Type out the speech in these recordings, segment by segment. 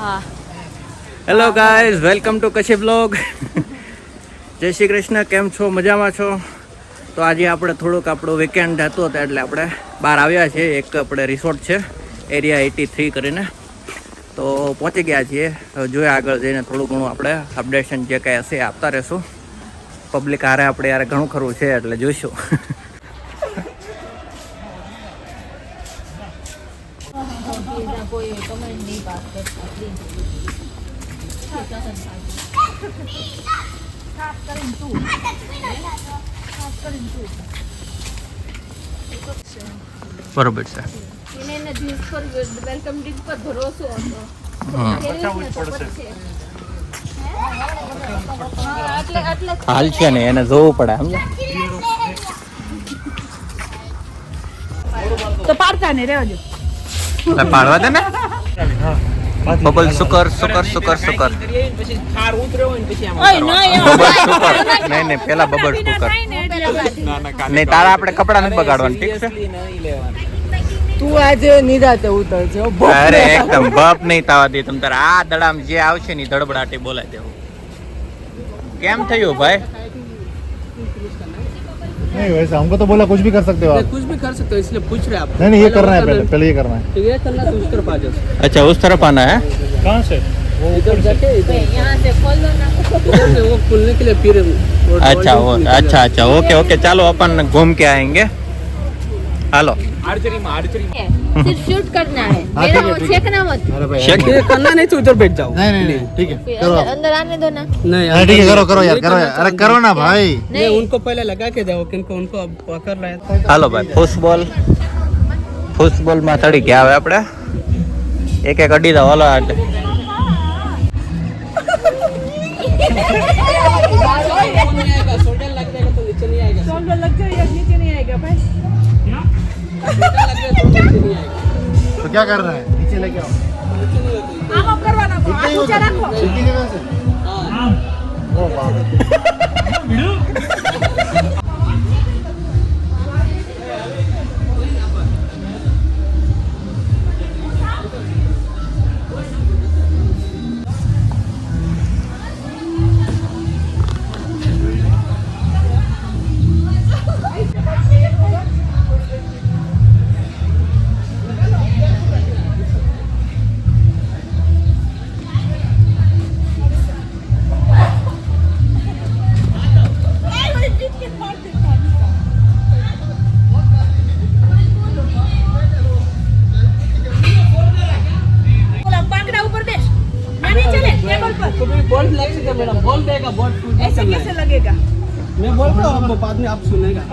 Hello guys, welcome to કશી blog. જય શ્રી કૃષ્ણ. કેમ છો? મજામાં છો? તો આજે આપણે થોડુંક આપણું વીકેન્ડ હતું હતું એટલે આપણે બહાર આવ્યા છીએ. એક આપણે રિસોર્ટ છે એરિયા 83 કરીને, તો પહોંચી ગયા છીએ. જોઈએ આગળ જઈને થોડું ઘણું આપણે અપડેશન જે કાંઈ હશે આપતા રહેશું. પબ્લિક હારે આપણે યાર ઘણું ખરું છે એટલે જોઈશું. બરોબર છે. હાલ છે ને એને જોવું પડે તો પાડતા ને રહેવા દો. પાડવા દે ને. બબલ સુકર સુકર સુકર સુકર નહીં પેલા બબલ સુકર નહીં. તારા આપણે કપડા નથી બગાડવાનું, ઠીક છે? તું આજે નિરાતે ઉતરજો. અરે એકદમ બપ નહીં થવા દે તમ તારે. આ દડામ જે આવશે ને ધડબડાટી બોલાય દેવું. કેમ થયું ભાઈ? नहीं वैसे हमको तो बोला कुछ भी कर सकते हो आप. कुछ भी कर सकते हो, इसलिए पूछ रहे आप. नहीं ये करना है, पहले ये करना है. तो ये करना तो उस तरफ आ जाओ. अच्छा उस तरफ आना है. कहाँ से? वो इधर जाके इधर यहाँ से खोल दो ना. इधर से वो खुलने के लिए फिर अच्छा वो अच्छा अच्छा ओके ओके चलो अपन घूम के आएंगे. हेलो सिर्फ शूट करना है. मेरा वो छेकना मत. अरे भाई ये करना नहीं तो उधर बैठ जाओ. नहीं नहीं नहीं ठीक है करो. अंदर आने दो ना. नहीं अरे ठीक है करो करो यार करो यार. अरे करो ना भाई. नहीं उनको पहले लगा के जाओ किनको उनको अब पकड़ रहे हैं. હાલો ભાઈ ફૂટબોલ માં તડી ગયા હવે આપણે એક એક અડી દો. હાલો शोल्डर लग जाएगा तो नीचे नहीं आएगा. शोल्डर लग जाएगा नीचे नहीं आएगा भाई. शोल्डर लग जाएगा तो नीचे नहीं आएगा. तो क्या करना है? नीचे लेके आओ. आम आप करवाना को हाथ ऊंचा रखो. सीधी जगह से. हाँ ओ बाप रे. बॉल लग सकता है मैडम. बॉल देगा बॉल टूट ऐसे कैसे लगेगा? मैं बोलता हूँ आपको बाद में आप सुनेगा.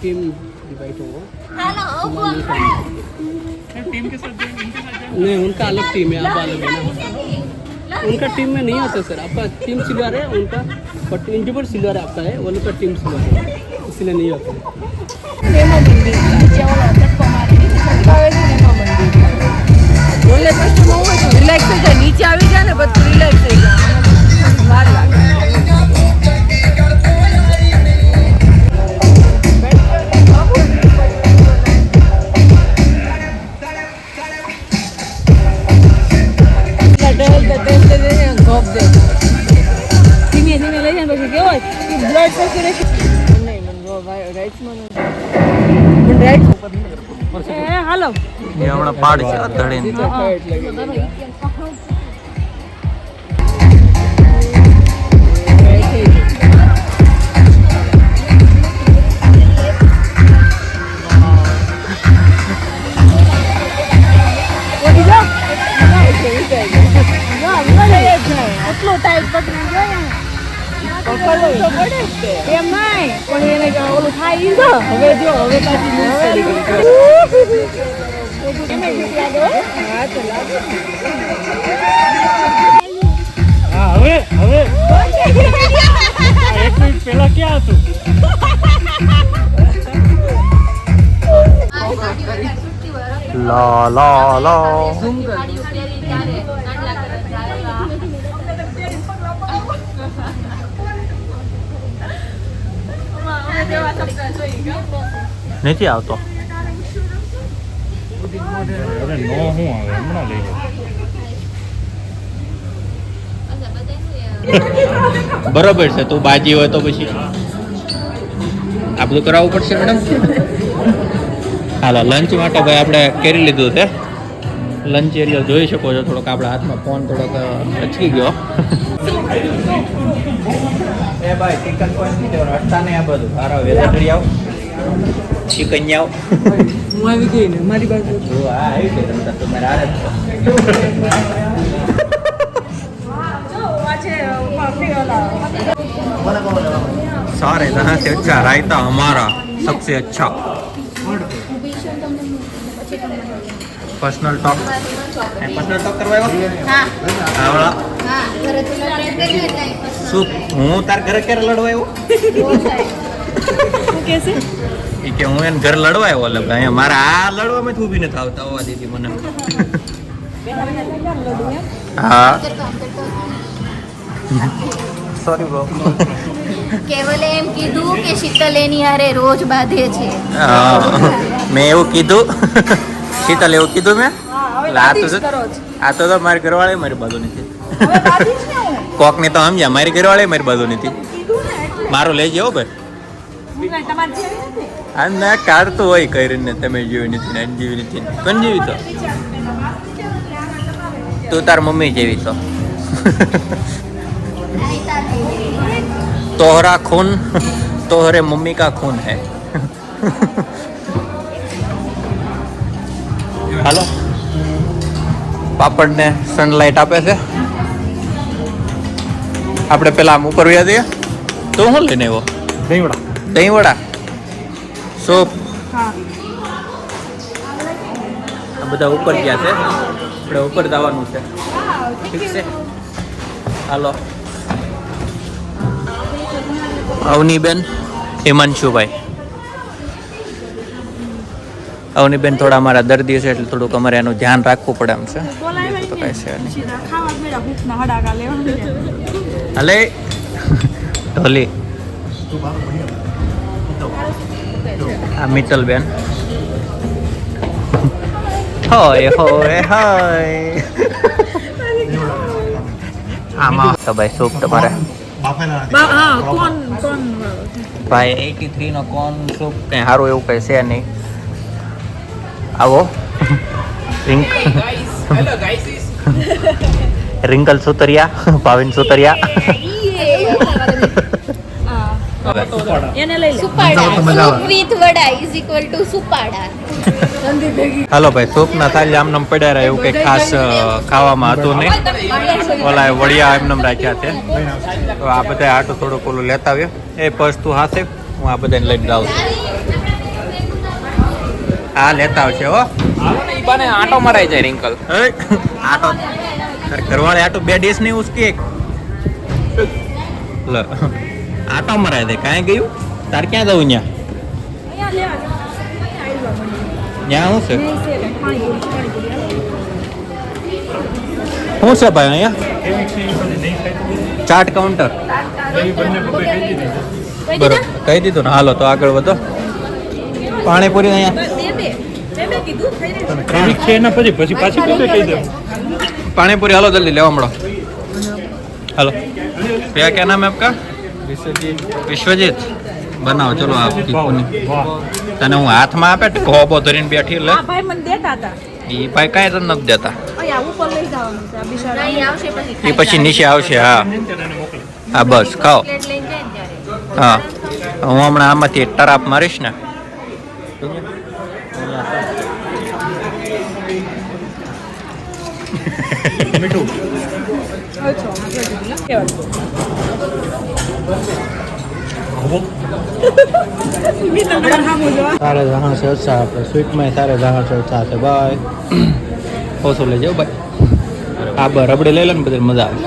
टीम डिवाइड होगा. टीम के साथ नहीं, उनका अलग टीम है, आप अलग है ना. उनका टीम में नहीं होता सर. आपका टीम सिल्वर है, उनका इंडिविजुअल सिल्वर आपका है, वो लोग का टीम सिल्वर है, इसलिए नहीं होता. રિલેક્સ થઈ જાય. નીચે આવી જાય ને બધું રિલેક્સ થઈ જાય. વાર લાગે. ધીમે ધીમે લઈ જાય પછી કેવું હોય કે બ્લડ સર્ક્યુલેશન નહીં મને રાઈટ્સમાં રાઈટ હાલો એ હમણાં પાડ છે ધડીને. એટલો ટાઈટ પકડી ગયો એમ નહીં પણ એને ઓલું થાય તો હવે જો હવે પાછી हाँ हवे हवे. एक मिनट पहला क्या હતું? ला ला ला નથી આવતો. અરે નો હું આવે હમણાં લઈ લો. બરોબર છે, તું બાજી હોય તો પછી આ બધું કરાવવું પડશે મેડમ. હાલો લંચ માટે ભાઈ આપણે કરી લીધું છે. લંચ એરિયા જોઈ શકો છો. થોડોક આપણા હાથમાં ફોન થોડોક અચકી ગયો. એ ભાઈ ચિકન પોઈન્ટ હટતા નહીં. આ બધું સારા વેજીટેરી આવ ચિકન આવ. હું આવી ગઈ ને મારી બાજુ હા આવી ગઈ તમે તમારે આ જ છો. सारे जहाँ से अच्छा रायता हमारा सबसे अच्छा. पर्सनल टॉक करवायो. હા આવડા હા ઘરે તો લડે કર્યું એટલે શું હું તાર ઘરે ક્યારે લડવાયો? શું કે છે એ કે હું એને ઘરે લડવાયો. એટલે અહીંયા મારા આ લડવામાં જ ઊભી નથી આવતા હોવા દીધી મને. હા સોરી બ્રો. કેવલે એમ કીધું કે શીતલ એની હારે રોજ બાંધે છે. મેં એવું કીધું. શીતલ એવું કીધું મેં. એટલે આ તો મારી ઘરવાળી મારી બાજુ નથી. કોક ને તો સમજ્યા. મારી ઘરવાળી મારી બાજુ નથી. મારું લઈ જાઓ ભાઈ. આ ના કાઢતું હોય કરીને તમે જેવી નથી ને જેવી નથી. કોણ જેવી તો તું તાર મમ્મી જેવી તો. तोहरा खून तोहरे मम्मी का खून है. હાલો પાપડ ને સનલાઇટ આપે છે. આપણે પેલા આમ ઉપર વ્યા દઈએ. તો શું લઈને આવ્યો? દહીં વડા સૂપ. આ બધા ઉપર ગયા છે. આપણે ઉપર જવાનું છે. ઠીક છે હાલો. અવનીબેન હિમાંશુભાઈ. અવનીબેન થોડા અમારા દર્દી છે એટલે થોડુંક અમારે એનું ધ્યાન રાખવું પડે એમ છે. તો કઈ છે હલે ઢોલી. આ મિત્તલબેન. હોય હોય હોય. આમાં તો ભાઈ સૂપ તમારે ભાઈ 83 નો કોન સૂપ કઈ સારું એવું કઈ છે નહીં. આવો રિંકલ સુતરિયા ભાવિન સુતરિયા. એને લઈ લે સુપાડા soup with વડા is equal to સુપાડા. હાલો ભાઈ સૂપ ના થાળી આમનામ પડ્યા રહ્યા. એવું કઈ ખાસ ખાવામાં હતું નહીં. ઓલા વડિયા એમનામ રાખ્યા છે. તો આ બધા આટો થોડુંક ઓલું લેતા આવ્યો. એ પર્સ તું હાથે હું આ બધાને લઈને જાઉં છું. આ લેતા આવશે હો. આટો મરાઈ જાય રિંકલ. આટો ઘરવાળે આટો 2 ડીશ નહીં ઉસકી. લે આટો મરાઈ દે. કાંઈ ગયું તાર ક્યાં જવું? ત્યાં શું છે? શું છે ભાઈ અહીંયા? ચાટ કાઉન્ટર. બરોબર કહી દીધું ને. હાલો તો આગળ વધો. પાણીપુરી અહીંયા પછી પાછી કહી દે. पानीपुरी हालो जल्दी ले हमड़ो हेलो भैया क्या नाम है आपका? विश्वजीत बनाओ चलो आपकी कोनी तने हूँ हाथ में आपे कोबो धरीने बैठी ले ભાઈ મને દેતા હતા ઈ ભાઈ કાંઈ તને નથી દેતા અહીંયા ઉપર લઈ જવાનું છે આ બિચારા નહીં આવશે પછી એ પછી નીચે આવશે હા હા બસ ખાઓ પ્લેટ લઈને જાય ને ત્યારે હા હું હમણાં આમાંથી ટરાપ મારીશ ને सारे जहाँ से अच्छा है स्वीट में सारे जहाँ से अच्छा है बाय ओसो ले जाओ भाई आप रबड़े ले लो ने बदल मजा આવે